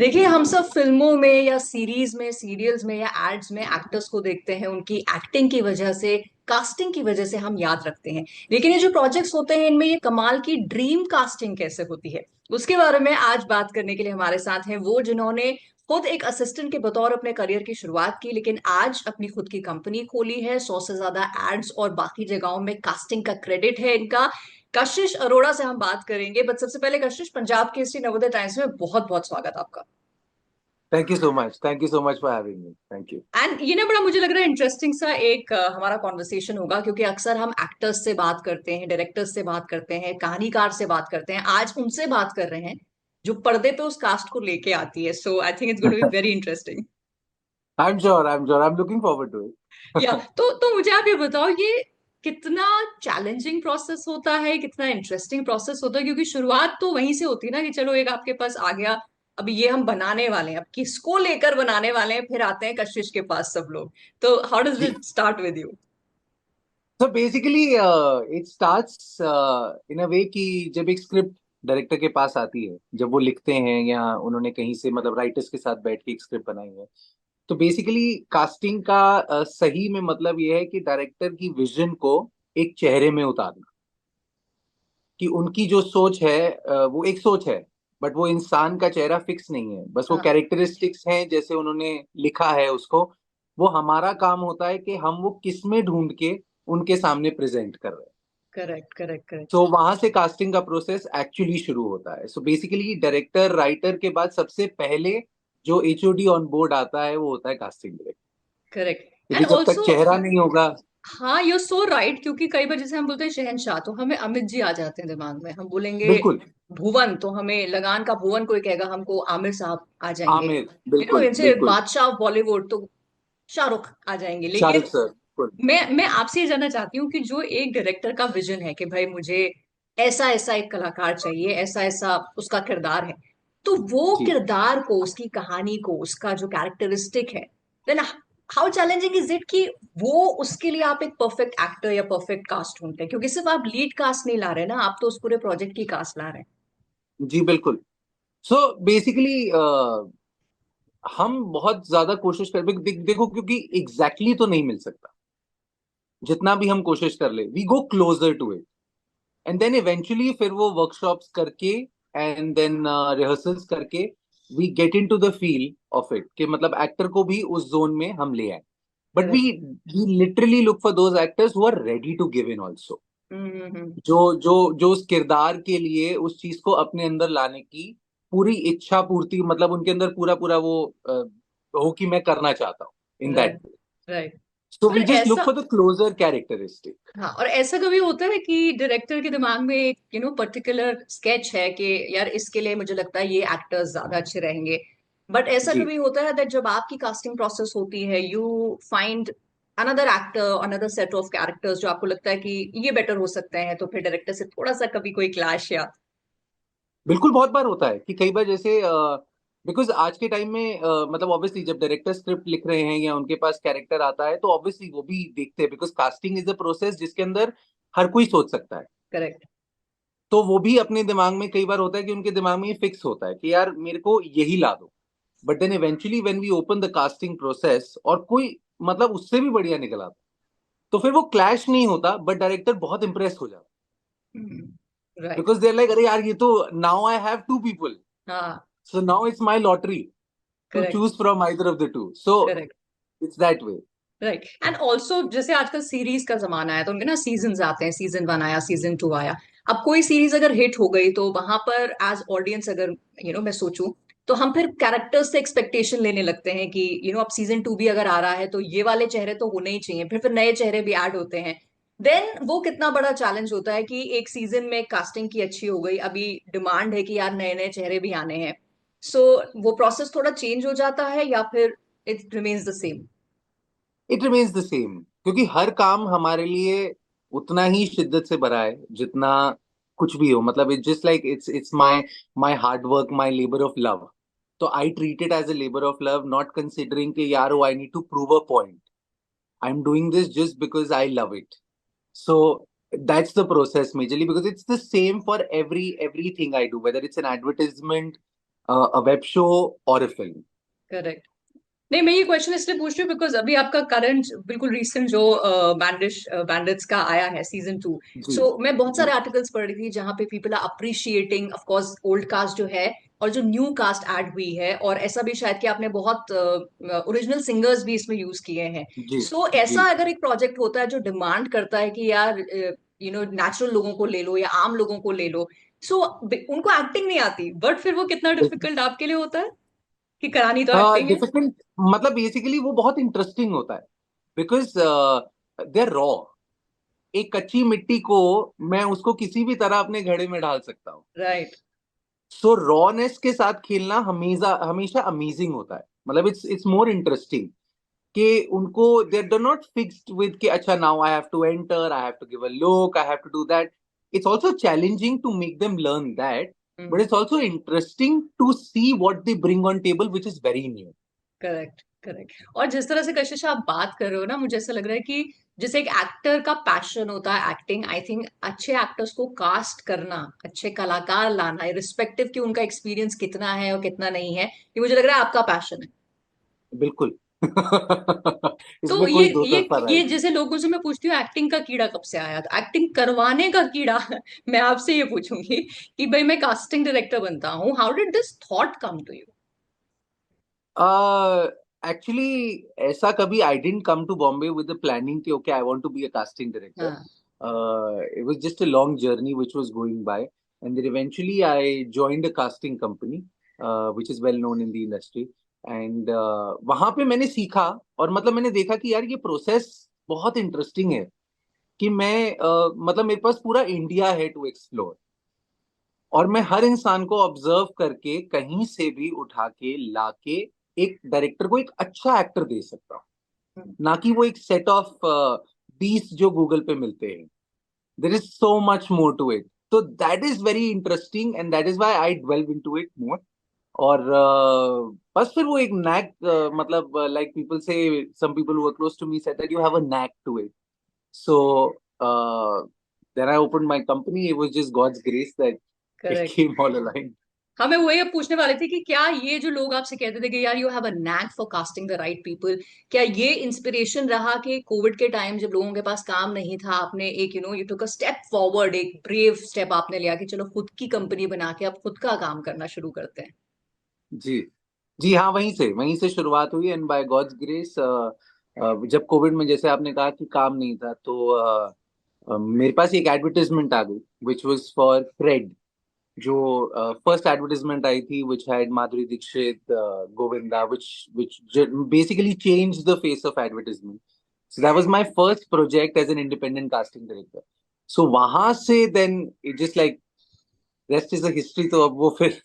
देखिए, हम सब फिल्मों में या सीरीज में, सीरियल्स में या एड्स में एक्टर्स को देखते हैं, उनकी एक्टिंग की वजह से, कास्टिंग की वजह से हम याद रखते हैं। लेकिन ये जो प्रोजेक्ट्स होते हैं, इनमें ये कमाल की ड्रीम कास्टिंग कैसे होती है, उसके बारे में आज बात करने के लिए हमारे साथ हैं वो जिन्होंने खुद एक असिस्टेंट के बतौर अपने करियर की शुरुआत की, लेकिन आज अपनी खुद की कंपनी खोली है। 100 से ज्यादा एड्स और बाकी जगहों में कास्टिंग का क्रेडिट है इनका। कशिश अरोड़ा से हम बात करेंगे, बट सबसे पहले कशिश, पंजाब केसरी नवोदय टाइम्स में बहुत बहुत स्वागत आपका। Thank you so much. Thank you so much for having me. Thank you. And ये ना बड़ा मुझे लग रहा है इंटरेस्टिंग सा एक हमारा कॉन्वर्सेशन होगा, क्योंकि अक्सर हम एक्टर्स से बात करते हैं, डायरेक्टर्स से बात करते हैं, कहानीकार से बात करते हैं। आज उनसे बात कर रहे हैं जो पर्दे पे उस कास्ट को लेके आती है। So I think it's going to be very interesting. I'm sure. I'm sure. I'm looking forward to या it. तो मुझे आप ये बताओ, ये कितना चैलेंजिंग प्रोसेस होता है, कितना इंटरेस्टिंग प्रोसेस होता है, क्योंकि शुरुआत तो वहीं से होती है ना कि चलो एक आपके पास आ गया, अब ये हम बनाने वाले हैं, अब किसको लेकर बनाने वाले हैं, फिर आते हैं कशिश के पास सब लोग। तो हाउ डज जी. It start with you? So basically, it starts in a way कि जब एक स्क्रिप्ट डायरेक्टर के पास आती है, जब वो लिखते हैं या उन्होंने कहीं से मतलब राइटर्स के साथ बैठ के एक स्क्रिप्ट बनाई है, तो बेसिकली कास्टिंग का सही में मतलब ये है कि डायरेक्टर की विजन को एक चेहरे में उतारना। कि उनकी जो सोच है वो एक सोच है, बट वो इंसान का चेहरा फिक्स नहीं है, बस वो हाँ, कैरेक्टरिस्टिक्स हैं जैसे उन्होंने लिखा है उसको। वो हमारा काम होता है कि हम वो किस में ढूंढ के उनके सामने प्रेजेंट कर रहे हैं। Correct correct correct. तो वहां से कास्टिंग का प्रोसेस एक्चुअली शुरू होता है। सो बेसिकली डायरेक्टर राइटर के बाद सबसे पहले जो एचओडी ऑन बोर्ड आता है वो होता है कास्टिंग डायरेक्टर। करेक्ट एंड क्योंकि जब तक ऑल्सो, चेहरा नहीं होगा। हाँ यू सो राइट, क्योंकि कई बार जैसे हम बोलते हैं शहनशाह, तो हमें अमित जी आ जाते हैं दिमाग में। हम बोलेंगे बिल्कुल। भुवन, तो हमें लगान का भुवन कोई कहेगा, हमको आमिर साहब आ जाएंगे। आमिर। यू नो, बिल्कुल इनसे बिल्कुल। बादशाह ऑफ बॉलीवुड तो शाहरुख आ जाएंगे। शाहरुख लेकिन सर बिल्कुल। मैं आपसे ये जानना चाहती हूँ कि जो एक डायरेक्टर का विजन है कि भाई मुझे ऐसा ऐसा एक कलाकार चाहिए, ऐसा ऐसा उसका किरदार है, तो वो जी. किरदार को, उसकी कहानी को, उसका जो कैरेक्टरिस्टिक है, then how challenging is it कि वो उसके लिए आप एक परफेक्ट एक्टर या परफेक्ट कास्ट ढूंढते हैं, क्योंकि सिर्फ आप लीड कास्ट नहीं ला रहे ना, आप तो उस पूरे प्रोजेक्ट की कास्ट ला रहे हैं। जी बिल्कुल. सो बेसिकली हम बहुत ज्यादा कोशिश कर देखो, क्योंकि एग्जैक्टली exactly तो नहीं मिल सकता। जितना भी हम कोशिश कर ले, we go closer to it, and then eventually फिर वो वर्कशॉप्स करके एंड देन रिहर्सल्स करके we get into the feel of it, कि मतलब एक्टर को भी उस जोन में हम ले आए. But we correct. We literally look for those actors who are ready to give in also. Hmm. जो जो जो उस किरदार के लिए उस चीज को अपने अंदर लाने की पूरी इच्छा पूर्ति, मतलब उनके अंदर पूरा पूरा वो हो कि मैं करना चाहता हूँ in right that way. Right. So पर वी जस्ट लुक ऐसा, फॉर द क्लोजर कैरेक्टरिस्टिक. हाँ, और ऐसा कभी होता है कि डायरेक्टर के दिमाग में एक पर्टिकुलर स्केच है कि यार इसके लिए मुझे लगता है ये एक्टर्स ज्यादा अच्छे रहेंगे, बट ऐसा जी. कभी होता है दैट जब आपकी कास्टिंग प्रोसेस होती है, you find another actor, another set of characters जो आपको लगता है कि ये बेटर हो सकते हैं, तो फिर डायरेक्टर से थोड़ा सा कभी कोई क्लैश या? बिल्कुल, बहुत बार होता है कि कई बार जैसे बिकॉज आज के टाइम में मतलब ऑब्वियसली जब डायरेक्टर स्क्रिप्ट लिख रहे हैं या उनके पास कैरेक्टर आता है तो ऑब्वियसली वो भी देखते हैं, because casting is a process जिसके अंदर हर कोई सोच सकता है. करेक्ट। तो वो भी अपने दिमाग में कई बार होता है कि उनके दिमाग में ये फिक्स होता है कि यार मेरे को यही ला दो. But then eventually when we open the casting process और कोई मतलब उससे भी बढ़िया निकल आता, तो फिर वो क्लैश नहीं होता, बट डायरेक्टर बहुत इंप्रेस हो जाता. राइट। बिकॉज देर लाइक अरे यार ये तो now I have two people, हाँ। So now it's my lottery to correct choose from either of the two. So correct. It's that way. Right and also जैसे आजकल series का जमाना है, तो उनके ना सीजन आते हैं, सीजन 1 आया, सीजन 2 आया। अब कोई सीरीज अगर हिट हो गई, तो वहां पर एज ऑडियंस अगर मैं सोचूं, तो हम फिर कैरेक्टर्स से एक्सपेक्टेशन लेने लगते हैं कि अब सीजन 2 भी अगर आ रहा है तो ये वाले चेहरे तो होने ही चाहिए, फिर नए चेहरे भी ऐड होते हैं। देन वो कितना बड़ा चैलेंज होता है कि एक सीजन में कास्टिंग की अच्छी हो गई, अभी डिमांड है कि यार नए नए चेहरे भी आने हैं। सो वो प्रोसेस थोड़ा चेंज हो जाता है या फिर it remains the same? It remains the same, क्योंकि हर काम हमारे लिए उतना ही शिद्दत से भरा है जितना कुछ भी हो. मतलब it's just like it's my my hard work, my labour of love. तो I treat it as a labour of love, not considering कि यार I need to prove a point. I am doing this just because I love it. So that's the process majorly, because it's the same for everything I do, whether it's an advertisement, a web show or a film. Correct. नहीं, मैं ये question इसलिए पूछ रही हूँ because अभी आपका current बिल्कुल रीसेंट जो बैंडिट्स का आया है सीजन 2। जी सो मैं बहुत जी सारे आर्टिकल्स पढ़ रही थी जहाँ पे people are appreciating of course old cast जो है और जो न्यू कास्ट ऐड हुई है, और ऐसा भी शायद कि आपने बहुत ओरिजिनल सिंगर्स भी इसमें यूज किए हैं। जी सो जी। ऐसा अगर एक प्रोजेक्ट होता है जो डिमांड करता है कि यार नेचुरल लोगों को ले लो या आम लोगों को ले लो, सो उनको एक्टिंग नहीं आती, बट फिर वो कितना डिफिकल्ट आपके लिए होता है कि करानी तो एक्टिंग है। डिफिकल्ट मतलब बेसिकली वो बहुत इंटरेस्टिंग होता है, बिकॉज दे आर रॉ। एक कच्ची मिट्टी को मैं उसको किसी भी तरह अपने घड़े में डाल सकता हूँ। राइट। सो रॉनेस के साथ खेलना हमेशा हमेशा अमेजिंग होता है, मतलब इट्स मोर इंटरेस्टिंग कि उनको they are not fixed with कि अच्छा now I have to enter, I have to give a look, I have to do that. It's also challenging to make them learn that, but it's also interesting to see what they bring on table which is very new. Correct, correct. और जिस तरह से कशिश आप बात कर रहे हो ना, मुझे ऐसा लग रहा है कि जैसे एक एक्टर का पैशन होता है एक्टिंग, आई थिंक अच्छे एक्टर्स को कास्ट करना, अच्छे कलाकार लाना, रिस्पेक्टिव कि उनका एक्सपीरियंस कितना है और कितना नहीं है, ये मुझे लग रहा है आपका पैशन है। बिल्कुल। तो इसमें ये कोई दो ये तरफा राय ये नहीं। जैसे लोगों से मैं पूछती हूँ एक्टिंग का कीड़ा कब से आया, तो एक्टिंग करवाने का कीड़ा मैं आपसे ये पूछूंगी कि भाई मैं कास्टिंग डायरेक्टर बनता हूँ, how did this thought come to you? Actually ऐसा कभी I didn't come to Bombay with the planning कि okay I want to be a casting director. हाँ। It was just a long journey which was going by, and then eventually I joined a casting company, which is well known in the industry. And वहां पे मैंने सीखा, और मतलब मैंने देखा कि यार ये प्रोसेस बहुत इंटरेस्टिंग है, कि मैं मतलब मेरे पास पूरा इंडिया है टू एक्सप्लोर, और मैं हर इंसान को ऑब्जर्व करके कहीं से भी उठा के लाके एक डायरेक्टर को एक अच्छा एक्टर दे सकता हूँ, ना कि वो एक सेट ऑफ 20 जो गूगल पे मिलते हैं। There is so much more to it, तो that is very interesting and that is why I delve into it more. और बस फिर वो एक नैक, मतलब लाइक पीपल से, some people who are close to me said that you have a knack to it. So then I open my company, it was just God's grace that it correct. Came all align. हाँ, मैं वही अब पूछने वाली थी कि क्या ये जो लोग आपसे कहते थे कि यार you have a NAAC for casting the right people, क्या ये इंस्पिरेशन रहा कि कोविड के टाइम जब लोगों के पास काम नहीं था, आपने एक you took a step forward, एक ब्रेव स्टेप आपने लिया कि चलो खुद की कंपनी बना के अब खुद का काम करना शुरू करते हैं? जी जी हाँ, वहीं से शुरुआत हुई, एंड बाय गॉड्स ग्रेस जब कोविड में जैसे आपने कहा कि काम नहीं था, तो मेरे पास एक एडवर्टाइजमेंट आ गई विच वाज फॉर फ्रेड, जो फर्स्ट एडवर्टाइजमेंट आई थी which had Madhuri Dixit, Govinda, which basically change the face of advertisement. So that was my first project as an independent casting director. So वहां से then it just like rest is the history, तो अब वो फिर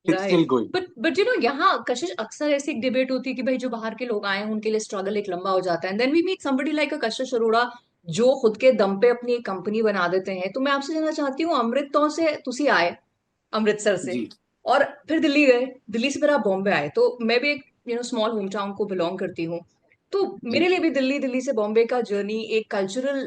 it's right. Still going. But यहाँ कशिश अक्सर ऐसी एक डिबेट होती है कि भाई जो बाहर के लोग आए हैं उनके लिए स्ट्रगल एक लंबा हो जाता है, then we meet somebody like a Kashish Arora जो खुद के दम पे अपनी एक कंपनी बना देते हैं। तो मैं आपसे जानना चाहती हूँ, अमृतसर से तुसी आए, अमृतसर से, जी और फिर दिल्ली गए, दिल्ली से फिर आप बॉम्बे आए, तो मैं भी एक स्मॉल होम टाउन को बिलोंग करती हूँ। तो जी मेरे लिए भी दिल्ली, दिल्ली से बॉम्बे का जर्नी एक कल्चरल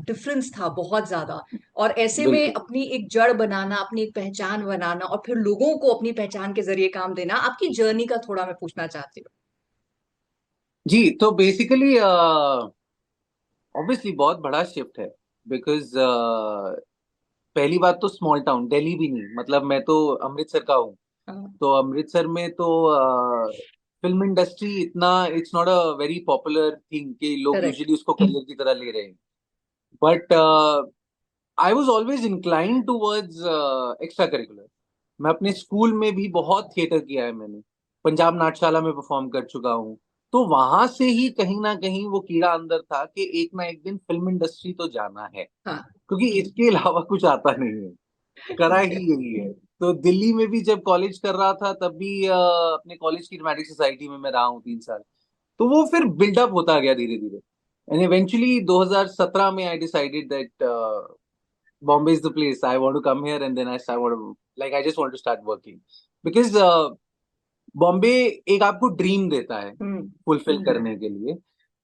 डिफरेंस था बहुत ज्यादा। और ऐसे में बिल्कुल। अपनी एक जड़ बनाना, अपनी एक पहचान बनाना और फिर लोगों को अपनी पहचान के जरिए काम देना, आपकी जर्नी का थोड़ा मैं पूछना चाहती हूँ। जी तो बेसिकली ऑब्वियसली बहुत बड़ा शिफ्ट है, बिकॉज पहली बात तो स्मॉल टाउन दिल्ली भी नहीं, मतलब मैं तो अमृतसर का हूँ। हाँ। तो अमृतसर में तो फिल्म इंडस्ट्री इतना, it's not a very popular thing कि लोग करेक्ट। यूजुअली उसको करियर की तरह ले रहे हैं। But I was always inclined towards extra curricular. मैं अपने स्कूल में भी बहुत थिएटर किया है मैंने, पंजाब नाट्यशाला में परफॉर्म कर चुका हूँ। तो वहां से ही कहीं ना कहीं वो कीड़ा अंदर था कि एक ना एक दिन फिल्म इंडस्ट्री तो जाना है, हाँ। क्योंकि इसके अलावा कुछ आता नहीं है, करा ही यही है। तो दिल्ली में भी जब कॉलेज कर रहा था तब भी अपने कॉलेज की ड्रामेटिक सोसाइटी में मैं रहा हूँ 3 साल। तो वो फिर बिल्डअप होता गया धीरे धीरे, एंड इवेंचुअली 2017 में I decided that Bombay is the place I want to come here, and then I want to, like, I just want to start working because Bombay एक आपको ड्रीम देता है हम्म। फुलफिल करने के लिए,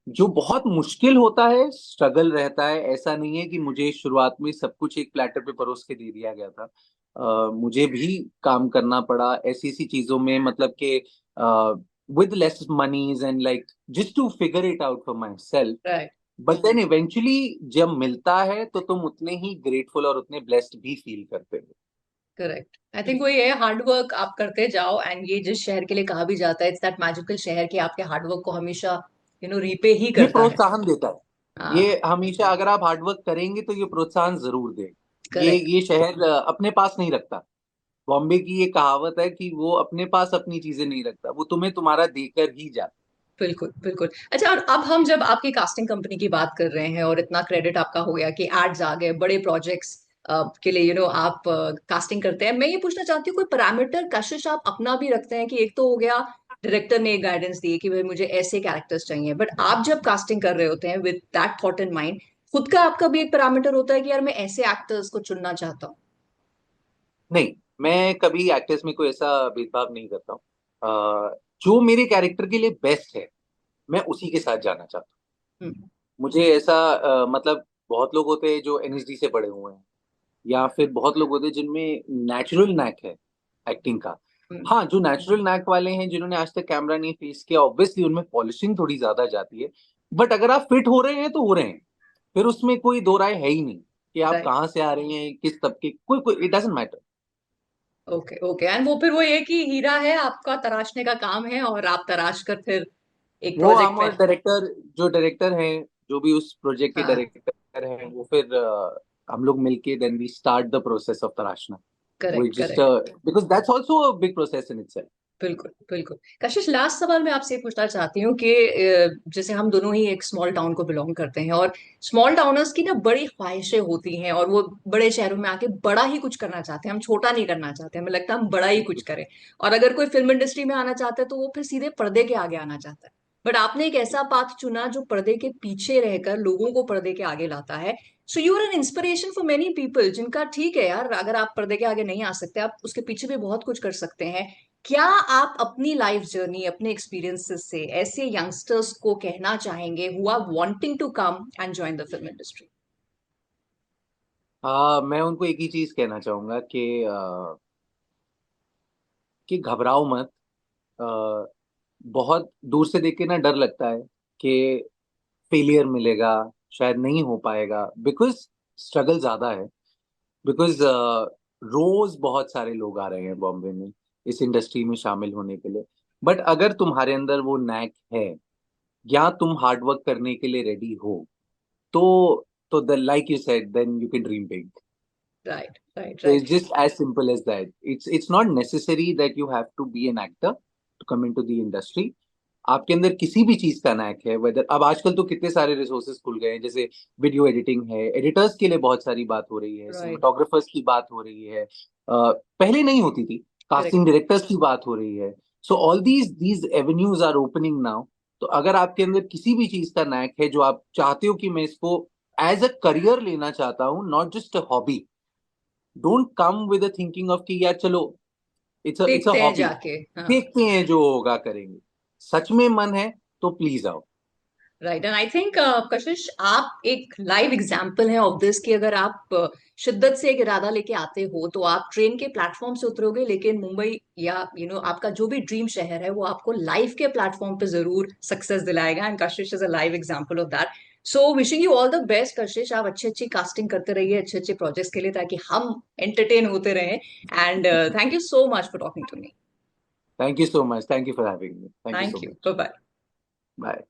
जो बहुत मुश्किल होता है, स्ट्रगल रहता है। ऐसा नहीं है कि मुझे शुरुआत में सब कुछ एक प्लेटर पे परोस के दे दिया गया था। मुझे भी काम करना पड़ा ऐसी ऐसी चीजों में, मतलब कि with less moneys and like just to figure it out for myself. Right. But then eventually जब मिलता है तो तुम उतने ही ग्रेटफुल और उतने ब्लेस्ड भी फील करते हो। करेक्ट, आई थिंक वही है, हार्ड वर्क आप करते जाओ, एंड ये जिस शहर के लिए कहा भी जाता है, इट्स दैट मैजिकल शहर कि आपके हार्ड वर्क को हमेशा रीपे ही ये करता है। प्रोत्साहन देता है। हाँ। ये हमेशा अगर आप हार्डवर्क करेंगे तो ये प्रोत्साहन जरूर दे। करेक्ट। ये शहर अपने पास नहीं रखता। बॉम्बे की ये कहावत है कि वो अपने पास अपनी चीजें नहीं रखता, वो तुम्हें तुम्हारा देकर ही जाता। बिल्कुल बिल्कुल। अच्छा, और अब हम जब आपकी कास्टिंग कंपनी की बात कर रहे हैं और इतना क्रेडिट आपका हो गया कि एड्स आ गए, बड़े प्रोजेक्ट्स के लिए आप कास्टिंग करते हैं, मैं ये पूछना चाहती हूँ, कोई पैरामीटर कशिश आप अपना भी रखते हैं? कि एक तो हो गया डायरेक्टर ने गाइडेंस दी कि भाई मुझे ऐसे कैरेक्टर्स चाहिए, बट आप जब कास्टिंग कर रहे होते हैं with that thought in mind, खुद का आपका भी एक पैरामीटर होता है कि यार मैं ऐसे एक्टर्स को चुनना चाहता हूँ? नहीं, मैं कभी एक्टर्स में कोई ऐसा भेदभाव नहीं करता हूँ। जो मेरे कैरेक्टर के लिए बेस्ट है मैं उसी के साथ जाना चाहता हूँ। हम्म। मुझे ऐसा मतलब बहुत लोग होते हैं जो एनएसडी से पढ़े हुए हैं, या फिर बहुत लोग होते हैं जिनमें नेचुरल नैक है एक्टिंग का। हम्म। हाँ, जो नेचुरल नैक वाले हैं जिन्होंने आज तक कैमरा नहीं फेस किया, ऑब्वियसली उनमें पॉलिशिंग थोड़ी ज्यादा जाती है। बट अगर आप फिट हो रहे हैं तो हो रहे हैं, फिर उसमें कोई दो राय है ही नहीं कि आप राइट। कहाँ से आ रहे हैं, किस तबके, कोई कोई it doesn't matter. Okay okay, and वो फिर वो ये कि हीरा है आपका, तराशने का काम है और आप तराश कर फिर एक वो प्रोजेक्ट हम में। और डायरेक्टर, जो डायरेक्टर हैं, जो भी उस प्रोजेक्ट के हाँ। डायरेक्टर हैं, वो फिर हम लोग मिलके then we start the process of तराशना। We correct just correct. because that's also a big process in itself. बिल्कुल बिल्कुल। कशिश, लास्ट सवाल मैं आपसे ये पूछना चाहती हूँ कि जैसे हम दोनों ही एक स्मॉल टाउन को बिलोंग करते हैं, और स्मॉल टाउनर्स की ना बड़ी ख्वाहिशें होती हैं, और वो बड़े शहरों में आके बड़ा ही कुछ करना चाहते हैं, हम छोटा नहीं करना चाहते, हमें लगता है हम बड़ा ही कुछ करें। और अगर कोई फिल्म इंडस्ट्री में आना चाहता है तो वो फिर सीधे पर्दे के आगे आना चाहता है। बट आपने एक ऐसा पाथ चुना जो पर्दे के पीछे रहकर लोगों को पर्दे के आगे लाता है। So you are an inspiration for many people, जिनका ठीक है यार, अगर आप पर्दे के आगे नहीं आ सकते, आप उसके पीछे भी बहुत कुछ कर सकते हैं। क्या आप अपनी लाइफ जर्नी, अपने एक्सपीरियंसेस से ऐसे यंगस्टर्स को कहना चाहेंगे who are wanting to come and join the film industry? मैं उनको एक ही चीज कहना चाहूंगा कि घबराओ मत। uh, बहुत दूर से देख के ना डर लगता है कि फेलियर मिलेगा, शायद नहीं हो पाएगा, बिकॉज स्ट्रगल ज्यादा है। बिकॉज रोज बहुत सारे लोग आ रहे हैं बॉम्बे में इस इंडस्ट्री में शामिल होने के लिए। बट अगर तुम्हारे अंदर वो नैक है, या तुम हार्ड वर्क करने के लिए रेडी हो, तो the like you said then you can dream big. Right right So right. it's just as simple as that. It's not necessary that you have to be an actor to come into the industry. आपके अंदर किसी भी चीज का NAAC है, weather अब आजकल तो कितने सारे रिसोर्सेज खुल गए हैं, जैसे वीडियो एडिटिंग है, एडिटर्स के लिए बहुत सारी बात हो रही है, राइट। सिनेमाटोग्राफर्स की बात हो रही है, पहले नहीं होती थी, करेक्ट। कास्टिंग डायरेक्टर्स की बात हो रही है। So all these avenues are opening now. तो अगर आपके अंदर किसी भी चीज का नैक है जो आप चाहते हो कि मैं इसको एज अ करियर लेना चाहता हूँ, not just a hobby, don't come with thinking of कि यार चलो इट्स अ देखते हैं हॉबी, जाके। हाँ। देखते हैं जो होगा करेंगे। सच में मन है तो प्लीज आओ। राइट, एंड आई थिंक कशिश, आप एक लाइव एग्जाम्पल हैं ऑफ दिस, कि अगर आप शिद्दत से एक इरादा लेके आते हो तो आप ट्रेन के प्लेटफॉर्म से उतरोगे, लेकिन मुंबई या आपका जो भी ड्रीम शहर है वो आपको लाइफ के प्लेटफॉर्म पे जरूर सक्सेस दिलाएगा, and Kashish is a live example of that. So wishing you all the best कशिश, आप अच्छी अच्छी कास्टिंग करते रहिए अच्छे अच्छे प्रोजेक्ट्स के लिए, ताकि हम एंटरटेन होते रहें। And thank you so much for talking to me. Thank you so much, thank you for having me, thank you so thank you, much. Bye. Bye.